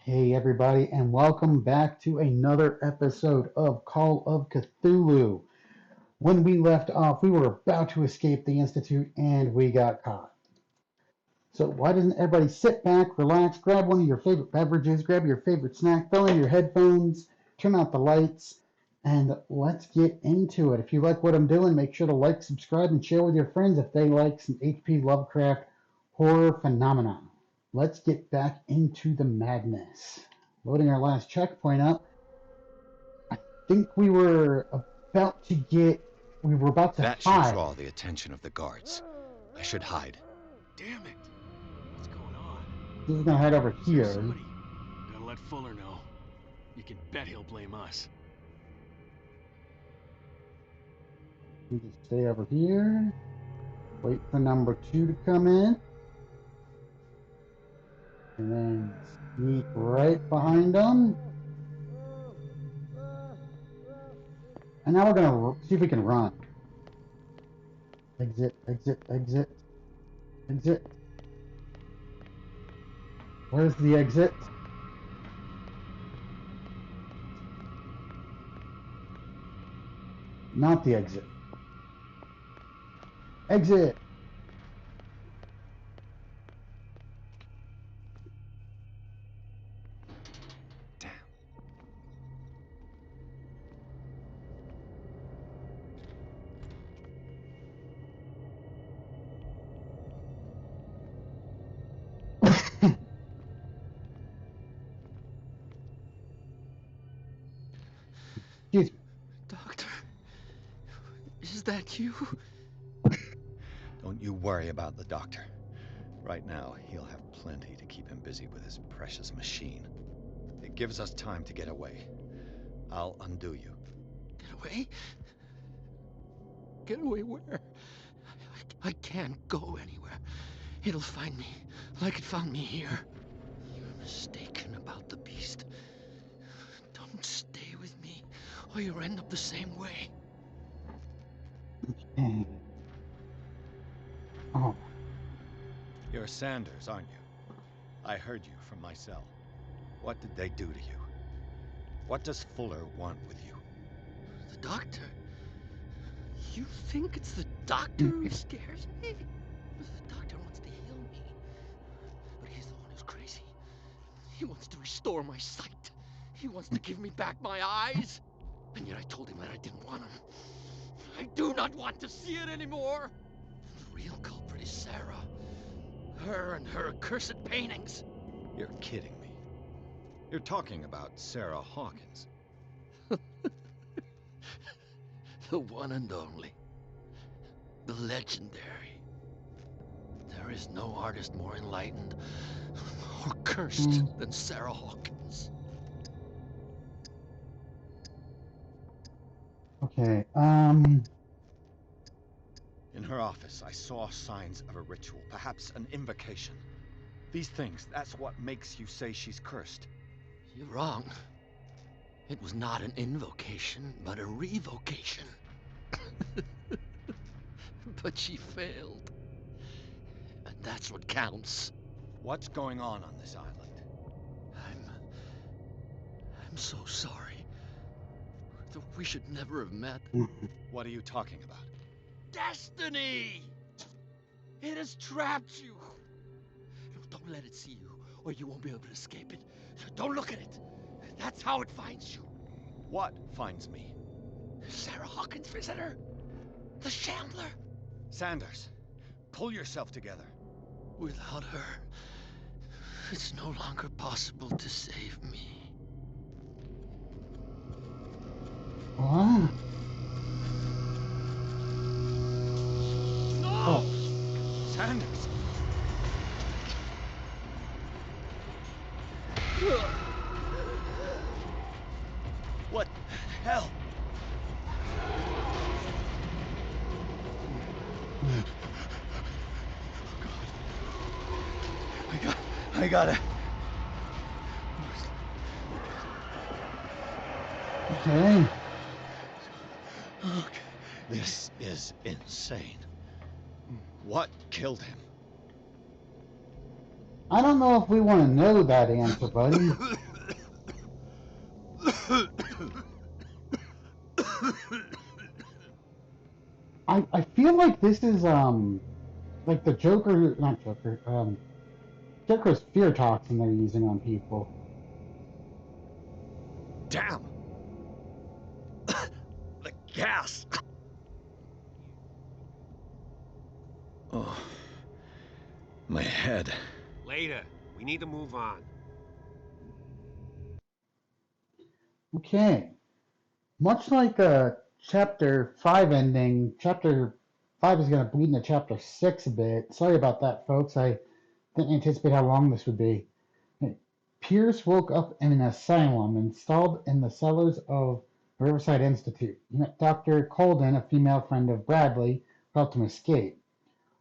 Hey, everybody, and welcome back to another episode of Call of Cthulhu. When we left off, we were about to escape the Institute and we got caught. So, why doesn't everybody sit back, relax, grab one of your favorite beverages, grab your favorite snack, throw in your headphones, turn out the lights, and let's get into it. If you like what I'm doing, make sure to like, subscribe, and share with your friends if they like some H.P. Lovecraft horror phenomena. Let's get back into the madness. Loading our last checkpoint up. I think we were about to That should hide. draw the attention of the guards. I should hide. Damn it! What's going on? This is gonna head over Is there here. somebody? Gotta let Fuller know. You can bet he'll blame us. We just stay over here. Wait for number 2 to come in. And then sneak right behind them. And now we're gonna see if we can run. Exit, exit, exit, exit. Where's the exit? Not the exit. Exit! Damn. Excuse me. Doctor, is that you? Don't you worry about the doctor. Right now, he'll have plenty to keep him busy with his precious machine. It gives us time to get away. I'll undo you. Get away? Get away where? I can't go anywhere. It'll find me, like it found me here. You're mistaken about the beast. Don't stay with me, or you'll end up the same way. Oh, You're Sanders, aren't you? I heard you from my cell. What did they do to you? What does Fuller want with you? The doctor? You think it's the doctor who scares me? The doctor wants to heal me. But he's the one who's crazy. He wants to restore my sight. He wants to give me back my eyes. And yet I told him that I didn't want him. I do not want to see it anymore. The real culprit is Sarah. Her and her accursed paintings. You're kidding me. You're talking about Sarah Hawkins. The one and only. The legendary. There is no artist more enlightened or cursed than Sarah Hawkins. okay. In her office, I saw signs of a ritual, perhaps an invocation. These things, that's what makes you say she's cursed. You're wrong. It was not an invocation, but a revocation. But she failed. And that's what counts. What's going on this island? I'm so sorry. We should never have met. What are you talking about? Destiny! It has trapped you. Don't let it see you, or you won't be able to escape it. Don't look at it. That's how it finds you. What finds me? Sarah Hawkins' visitor. The Shambler. Sanders, pull yourself together. Without her, it's no longer possible to save me. What? No! Oh. Sanders! What the hell? I gotta. Okay. Okay. This is insane. What killed him? I don't know if we want to know that answer, buddy. I feel like this is like the Joker, not Joker, Joker's fear toxin they're using on people. Damn! The gas! Oh, my head. Later. We need to move on. Okay. Much like a chapter 5 ending, chapter 5 is going to bleed into chapter 6 a bit. Sorry about that, folks. I didn't anticipate how long this would be. Pierce woke up in an asylum installed in the cellars of Riverside Institute. He met Dr. Colden, a female friend of Bradley, who helped him escape.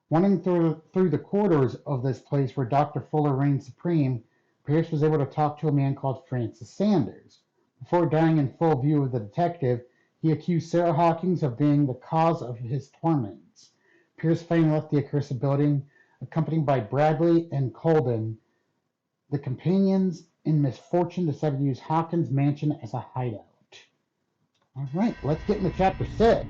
Wandering through the corridors of this place where Dr. Fuller reigned supreme, Pierce was able to talk to a man called Francis Sanders. Before dying in full view of the detective, he accused Sarah Hawkins of being the cause of his torments. Pierce finally left the accursed building, accompanied by Bradley and Colden. The companions in misfortune decided to use Hawkins' mansion as a hideout. All right, let's get into chapter 6.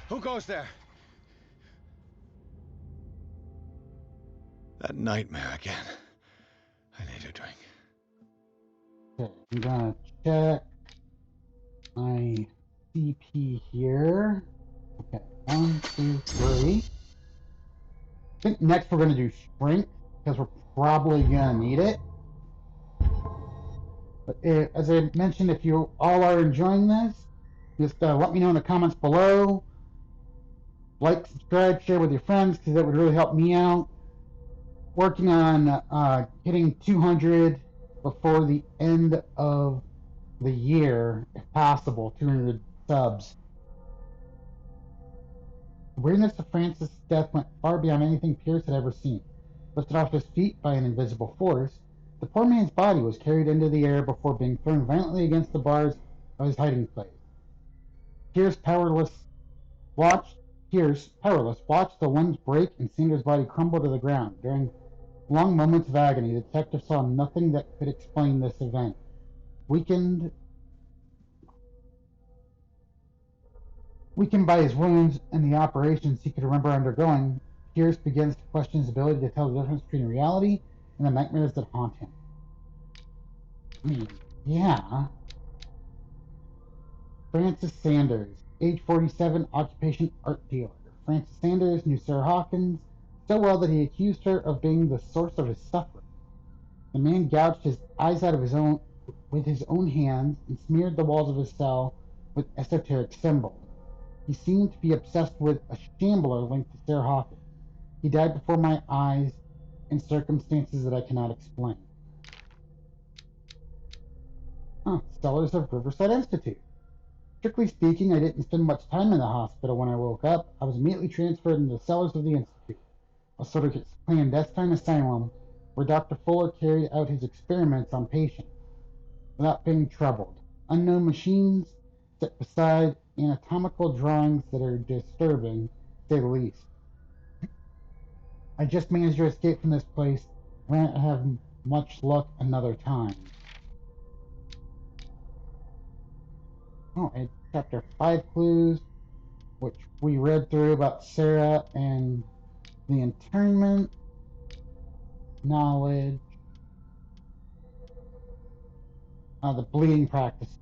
Who goes there? That nightmare again. I need a drink. Okay, I'm gonna check my CP here. Okay, 1, 2, 3. I think next we're gonna do shrink because we're probably gonna need it. But as I mentioned, if you all are enjoying this, just let me know in the comments below. Like, subscribe, share with your friends because that would really help me out. Working on hitting 200 before the end of the year, if possible, 200 subs. The weirdness of Francis' death went far beyond anything Pierce had ever seen. Lifted off his feet by an invisible force, the poor man's body was carried into the air before being thrown violently against the bars of his hiding place. Pierce, powerless, watched the limbs break and Sanders' body crumble to the ground. During long moments of agony, the detective saw nothing that could explain this event. Weakened Weakened by his wounds and the operations he could remember undergoing, Pierce begins to question his ability to tell the difference between reality and the nightmares that haunt him. I mean, yeah. Francis Sanders, age 47, occupation art dealer. Francis Sanders knew Sarah Hawkins so well that he accused her of being the source of his suffering. The man gouged his eyes out of his own with his own hands and smeared the walls of his cell with esoteric symbols. He seemed to be obsessed with a Shambler linked to Sarah Hawkins. He died before my eyes in circumstances that I cannot explain. Cellars of Riverside Institute. Strictly speaking, I didn't spend much time in the hospital when I woke up. I was immediately transferred into the cellars of the Institute, a sort of clandestine asylum where Dr. Fuller carried out his experiments on patients without being troubled. Unknown machines set beside anatomical drawings that are disturbing, to say the least. I just managed to escape from this place. I won't have much luck another time. Oh, and chapter 5 clues, which we read through about Sarah and the internment, knowledge, the bleeding practices.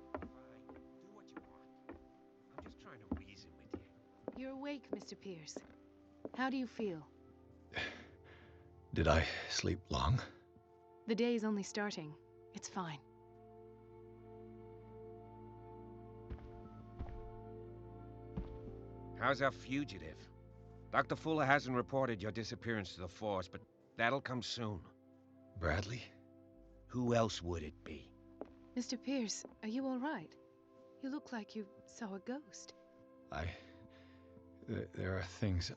Fine. Do what you want. I'm just trying to reason with you. You're awake, Mr. Pierce. How do you feel? Did I sleep long? The day is only starting. It's fine. How's our fugitive? Dr. Fuller hasn't reported your disappearance to the force, but That'll come soon. Bradley? Who else would it be? Mr. Pierce, are you all right? You look like you saw a ghost. There are things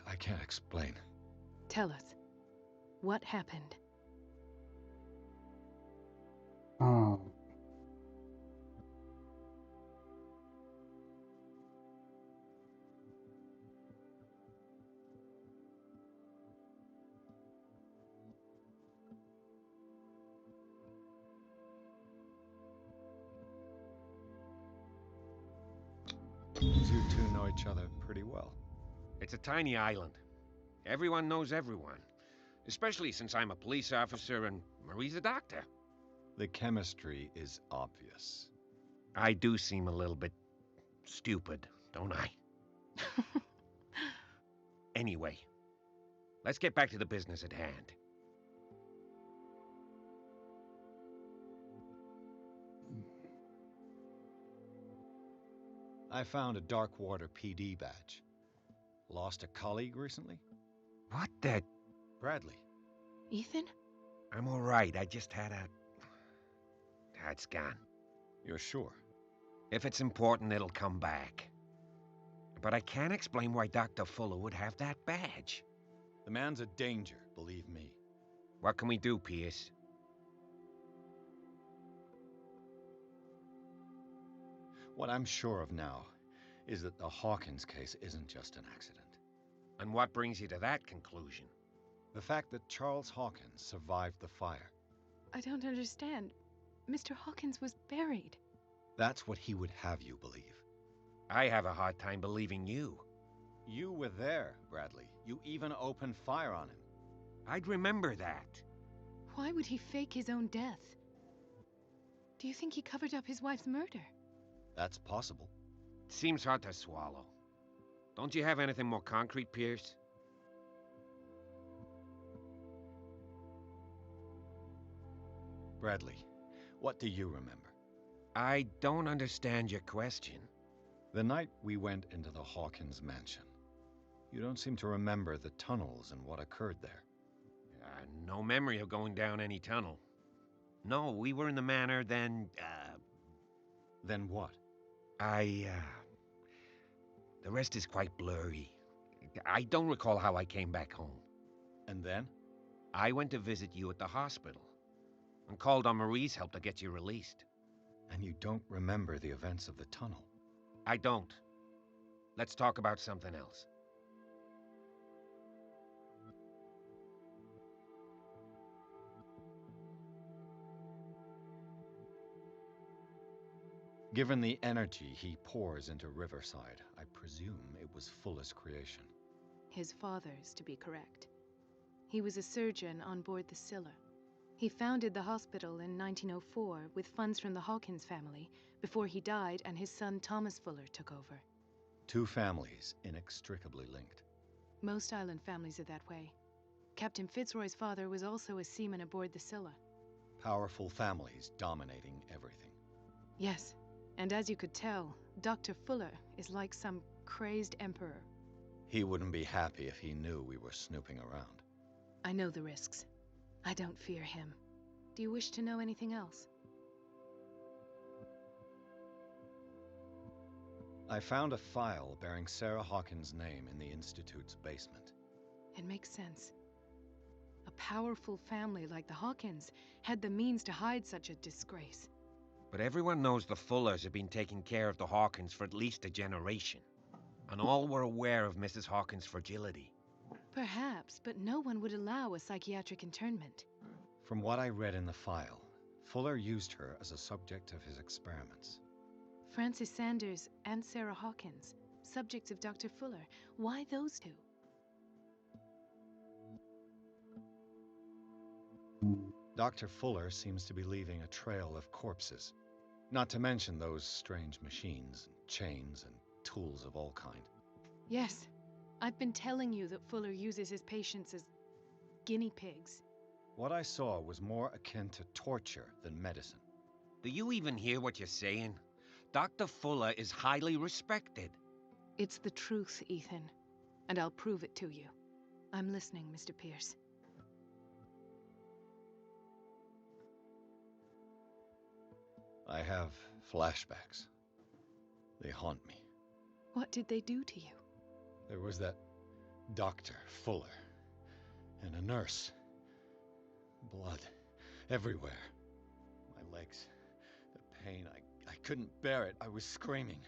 I can't explain. Tell us. What happened? Um, You two know each other pretty well. It's a tiny island. Everyone knows everyone. Especially since I'm a police officer and Marie's a doctor. The chemistry is obvious. I do seem a little bit stupid, don't I? Anyway, let's get back to the business at hand. I found a Darkwater PD badge. Lost a colleague recently? What the... Bradley. Ethan? I'm all right. I just had a... It's gone. You're sure? If it's important, it'll come back. But I can't explain why Dr. Fuller would have that badge. The man's a danger, believe me. What can we do, Pierce? What I'm sure of now is that the Hawkins case isn't just an accident. And what brings you to that conclusion? The fact that Charles Hawkins survived the fire. I don't understand. Mr. Hawkins was buried. That's what he would have you believe. I have a hard time believing you. You were there, Bradley. You even opened fire on him. I'd remember that. Why would he fake his own death? Do you think he covered up his wife's murder? That's possible. Seems hard to swallow. Don't you have anything more concrete, Pierce? Bradley, what do you remember? I don't understand your question. The night we went into the Hawkins mansion. You don't seem to remember the tunnels and what occurred there. No memory of going down any tunnel. No, we were in the manor, then, Then what? The rest is quite blurry. I don't recall how I came back home. And then? I went to visit you at the hospital and called on Marie's help to get you released. And you don't remember the events of the tunnel? I don't. Let's talk about something else. Given the energy he pours into Riverside, I presume it was Fuller's creation. His father's, to be correct. He was a surgeon on board the Scylla. He founded the hospital in 1904 with funds from the Hawkins family before he died and his son Thomas Fuller took over. Two families inextricably linked. Most island families are that way. Captain Fitzroy's father was also a seaman aboard the Scylla. Powerful families dominating everything. Yes, and as you could tell, Dr. Fuller is like some crazed emperor. He wouldn't be happy if he knew we were snooping around. I know the risks. I don't fear him. Do you wish to know anything else? I found a file bearing Sarah Hawkins' name in the Institute's basement. It makes sense. A powerful family like the Hawkins had the means to hide such a disgrace. But everyone knows the Fullers have been taking care of the Hawkins for at least a generation. And all were aware of Mrs. Hawkins' fragility. Perhaps, but no one would allow a psychiatric internment. From what I read in the file, Fuller used her as a subject of his experiments. Francis Sanders and Sarah Hawkins, subjects of Dr. Fuller. Why those two? Dr. Fuller seems to be leaving a trail of corpses. Not to mention those strange machines, chains, and tools of all kind. Yes, I've been telling you that Fuller uses his patients as guinea pigs. What I saw was more akin to torture than medicine. Do you even hear what you're saying? Dr. Fuller is highly respected. It's the truth, Ethan, and I'll prove it to you. I'm listening, Mr. Pierce. I have flashbacks. They haunt me. What did they do to you? There was that Dr. Fuller and a nurse. Blood everywhere. My legs, the pain, I couldn't bear it. I was screaming.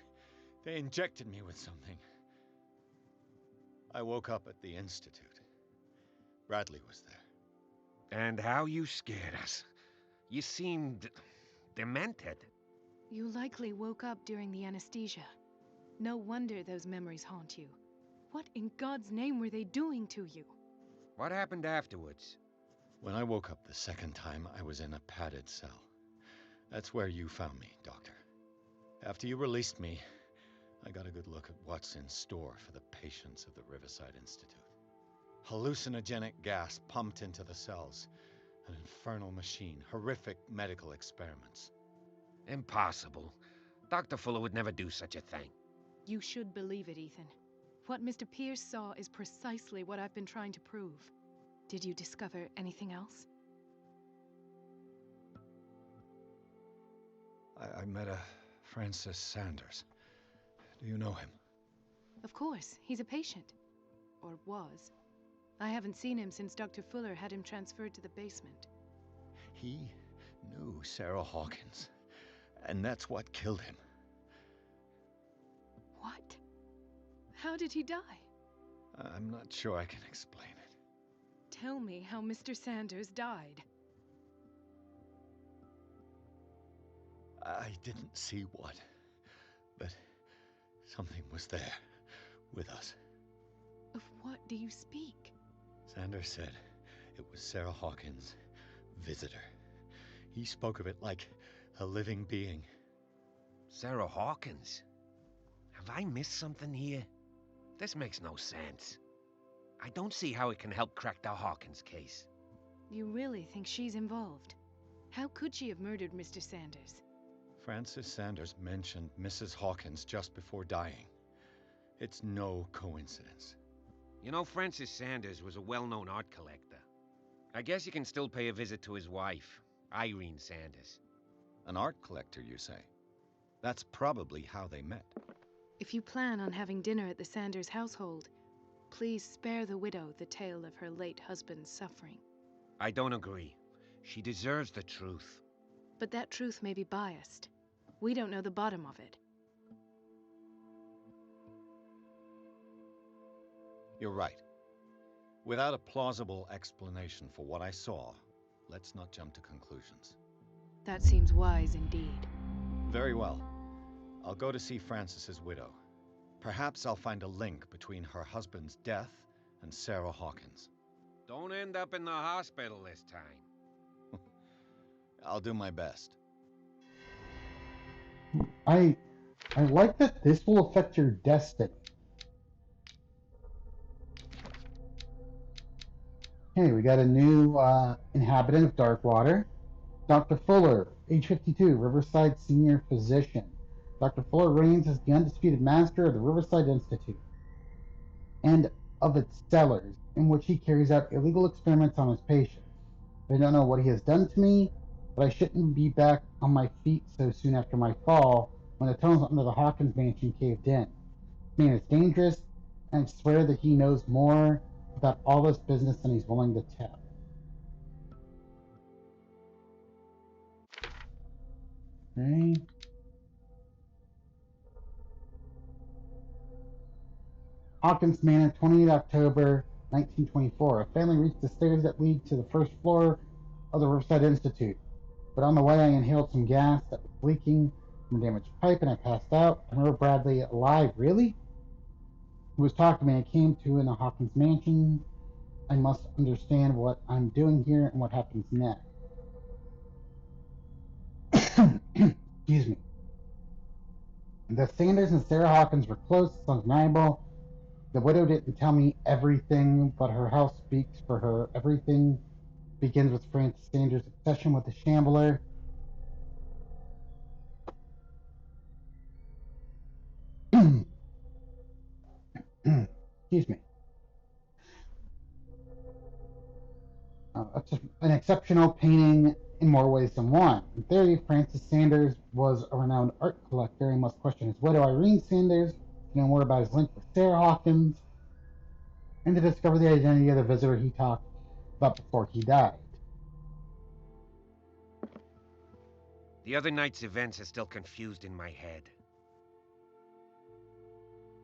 They injected me with something. I woke up at the Institute. Bradley was there. And how you scared us. You seemed demented. You likely woke up during the anesthesia. No wonder those memories haunt you. What in God's name were they doing to you? What happened afterwards? When I woke up the second time, I was in a padded cell. That's where you found me, Doctor. After you released me, I got a good look at what's in store for the patients of the Riverside Institute. Hallucinogenic gas pumped into the cells. An infernal machine. Horrific medical experiments. Impossible. Dr. Fuller would never do such a thing. You should believe it, Ethan. What Mr. Pierce saw is precisely what I've been trying to prove. Did you discover anything else? I met a Francis Sanders. Do you know him? Of course, he's a patient. Or was. I haven't seen him since Dr. Fuller had him transferred to the basement. He knew Sarah Hawkins, and that's what killed him. What? How did he die? I'm not sure I can explain it. Tell me how Mr. Sanders died. I didn't see what, but something was there, with us. Of what do you speak? Sanders said it was Sarah Hawkins' visitor. He spoke of it like a living being. Sarah Hawkins? Have I missed something here? This makes no sense. I don't see how it can help crack the Hawkins case. You really think she's involved? How could she have murdered Mr. Sanders? Francis Sanders mentioned Mrs. Hawkins just before dying. It's no coincidence. You know, Francis Sanders was a well-known art collector. I guess you can still pay a visit to his wife, Irene Sanders. An art collector, you say? That's probably how they met. If you plan on having dinner at the Sanders household, please spare the widow the tale of her late husband's suffering. I don't agree. She deserves the truth. But that truth may be biased. We don't know the bottom of it. You're right. Without a plausible explanation for what I saw, let's not jump to conclusions. That seems wise indeed. Very well. I'll go to see Francis's widow. Perhaps I'll find a link between her husband's death and Sarah Hawkins. Don't end up in the hospital this time. I'll do my best. I like that this will affect your destiny. Okay, we got a new inhabitant of Darkwater. Dr. Fuller, age 52, Riverside senior physician. Dr. Fuller reigns as the undisputed master of the Riverside Institute and of its cellars, in which he carries out illegal experiments on his patients. I don't know what he has done to me, but I shouldn't be back on my feet so soon after my fall when the tunnels under the Hawkins mansion caved in. This man is dangerous, and I swear that he knows more about all this business than he's willing to tell. Okay. Hawkins Manor, 28 October 1924. A family reached the stairs that lead to the first floor of the Riverside Institute. But on the way, I inhaled some gas that was leaking from a damaged pipe and I passed out. I remember Bradley alive. Really? He was talking to me. I came to in the Hawkins mansion. I must understand what I'm doing here and what happens next. Excuse me. The Sanders and Sarah Hawkins were close. It's undeniable. The widow didn't tell me everything, but her house speaks for her. Everything begins with Francis Sanders' obsession with the Shambler. Excuse me. That's just an exceptional painting in more ways than one. In theory, Francis Sanders was a renowned art collector and must question his widow, Irene Sanders, to know more about his link with Sarah Hawkins, and to discover the identity of the visitor he talked about before he died. The other night's events are still confused in my head.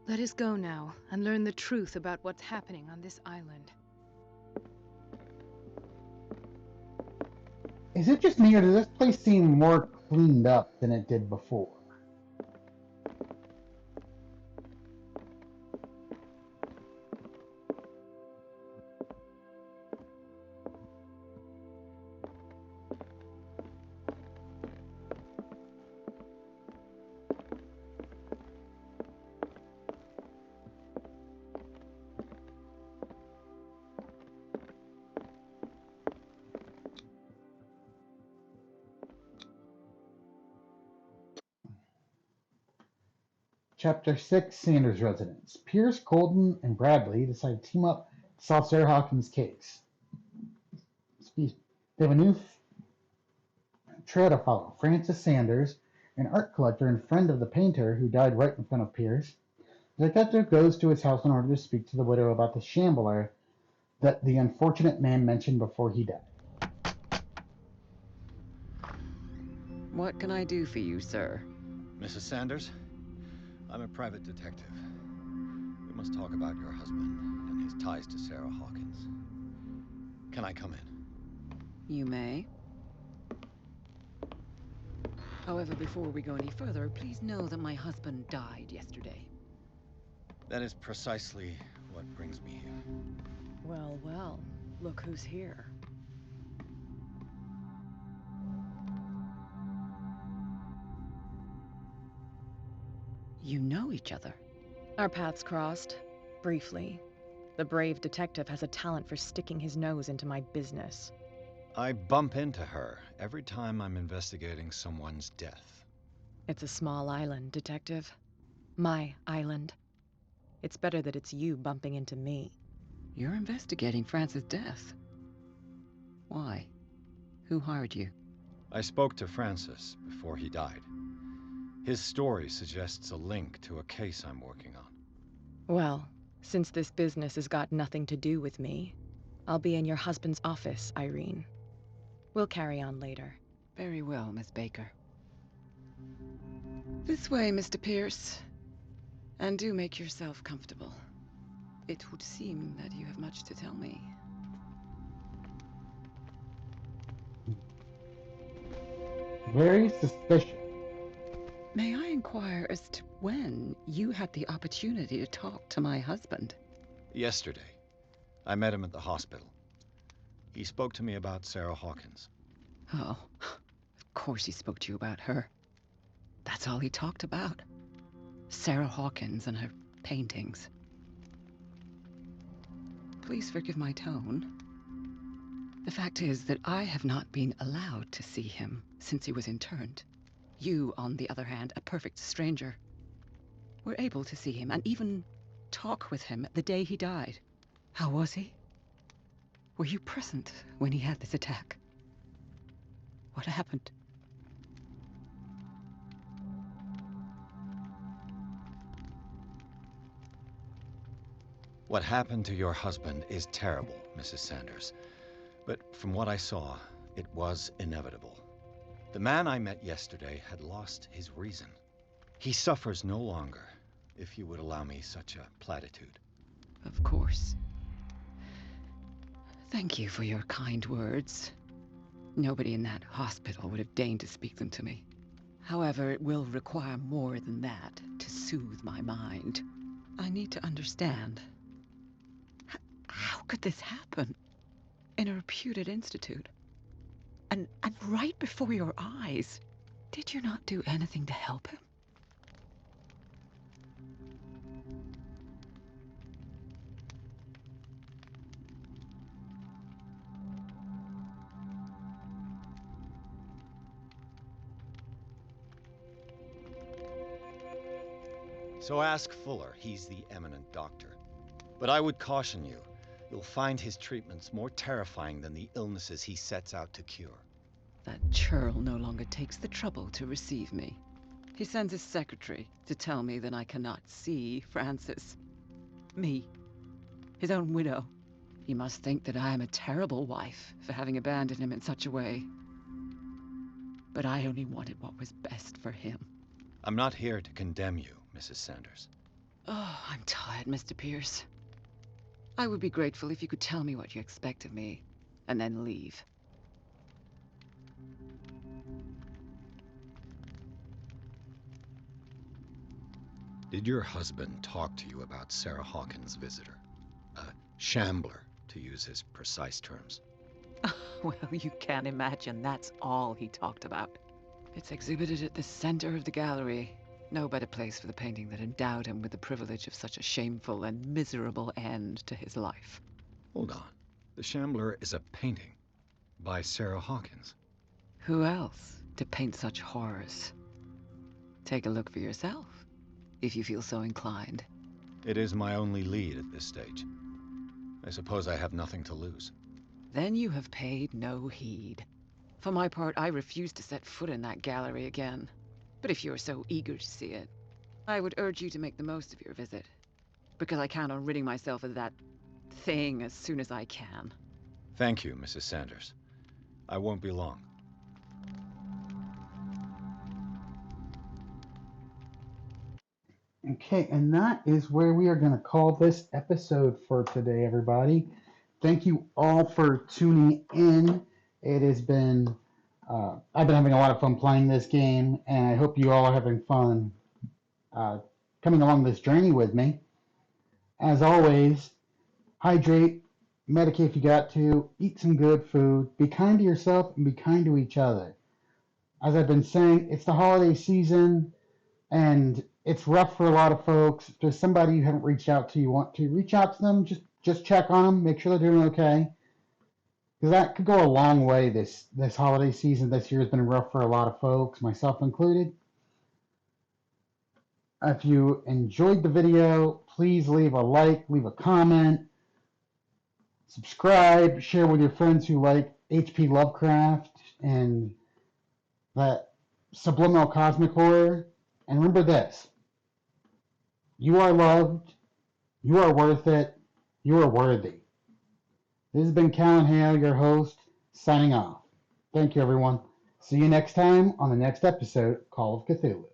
Let us go now and learn the truth about what's happening on this island. Is it just me, or does this place seem more cleaned up than it did before? Chapter 6, Sanders Residence. Pierce, Colden, and Bradley decide to team up to solve Sarah Hawkins' case. They have a new trail to follow. Francis Sanders, an art collector and friend of the painter who died right in front of Pierce. The detective goes to his house in order to speak to the widow about the Shambler that the unfortunate man mentioned before he died. What can I do for you, sir? Mrs. Sanders, I'm a private detective. We must talk about your husband and his ties to Sarah Hawkins. Can I come in? You may. However, before we go any further, please know that my husband died yesterday. That is precisely what brings me here. Well, well, look who's here. You know each other. Our paths crossed, briefly. The brave detective has a talent for sticking his nose into my business. I bump into her every time I'm investigating someone's death. It's a small island, detective. My island. It's better that it's you bumping into me. You're investigating Francis' death. Why? Who hired you? I spoke to Francis before he died. His story suggests a link to a case I'm working on. Well, since this business has got nothing to do with me, I'll be in your husband's office, Irene. We'll carry on later. Very well, Miss Baker. This way, Mr. Pierce. And do make yourself comfortable. It would seem that you have much to tell me. Very suspicious. May I inquire as to when you had the opportunity to talk to my husband? Yesterday, I met him at the hospital. He spoke to me about Sarah Hawkins. Oh, of course he spoke to you about her. That's all he talked about. Sarah Hawkins and her paintings. Please forgive my tone. The fact is that I have not been allowed to see him since he was interned. You, on the other hand, a perfect stranger, were able to see him and even talk with him the day he died. How was he? Were you present when he had this attack? What happened? What happened to your husband is terrible, Mrs. Sanders. But from what I saw, it was inevitable. The man I met yesterday had lost his reason. He suffers no longer, if you would allow me such a platitude. Of course. Thank you for your kind words. Nobody in that hospital would have deigned to speak them to me. However, it will require more than that to soothe my mind. I need to understand. How could this happen? In a reputed institute? And right before your eyes. Did you not do anything to help him? So ask Fuller, he's the eminent doctor. But I would caution you, you'll find his treatments more terrifying than the illnesses he sets out to cure. That churl no longer takes the trouble to receive me. He sends his secretary to tell me that I cannot see Francis. Me, his own widow. He must think that I am a terrible wife for having abandoned him in such a way. But I only wanted what was best for him. I'm not here to condemn you, Mrs. Sanders. Oh, I'm tired, Mr. Pierce. I would be grateful if you could tell me what you expect of me, and then leave. Did your husband talk to you about Sarah Hawkins' visitor? A Shambler, to use his precise terms. Well, you can't imagine that's all he talked about. It's exhibited at the center of the gallery. No better place for the painting that endowed him with the privilege of such a shameful and miserable end to his life. Hold on. The Shambler is a painting by Sarah Hawkins. Who else to paint such horrors? Take a look for yourself, if you feel so inclined. It is my only lead at this stage. I suppose I have nothing to lose. Then you have paid no heed. For my part, I refuse to set foot in that gallery again. But if you're so eager to see it, I would urge you to make the most of your visit. Because I count on ridding myself of that thing as soon as I can. Thank you, Mrs. Sanders. I won't be long. Okay, and that is where we are going to call this episode for today, everybody. Thank you all for tuning in. It has been, I've been having a lot of fun playing this game, and I hope you all are having fun coming along this journey with me. As always, hydrate, medicate if you got to, eat some good food, be kind to yourself, and be kind to each other. As I've been saying, it's the holiday season, and it's rough for a lot of folks. If there's somebody you haven't reached out to, you want to reach out to them, just check on them, make sure they're doing okay. Because that could go a long way this holiday season. This year has been rough for a lot of folks, myself included. If you enjoyed the video, please leave a like, leave a comment, subscribe, share with your friends who like H.P. Lovecraft and that subliminal cosmic horror. And remember this: you are loved, you are worth it, you are worthy. This has been Callan Hale, your host, signing off. Thank you, everyone. See you next time on the next episode of Call of Cthulhu.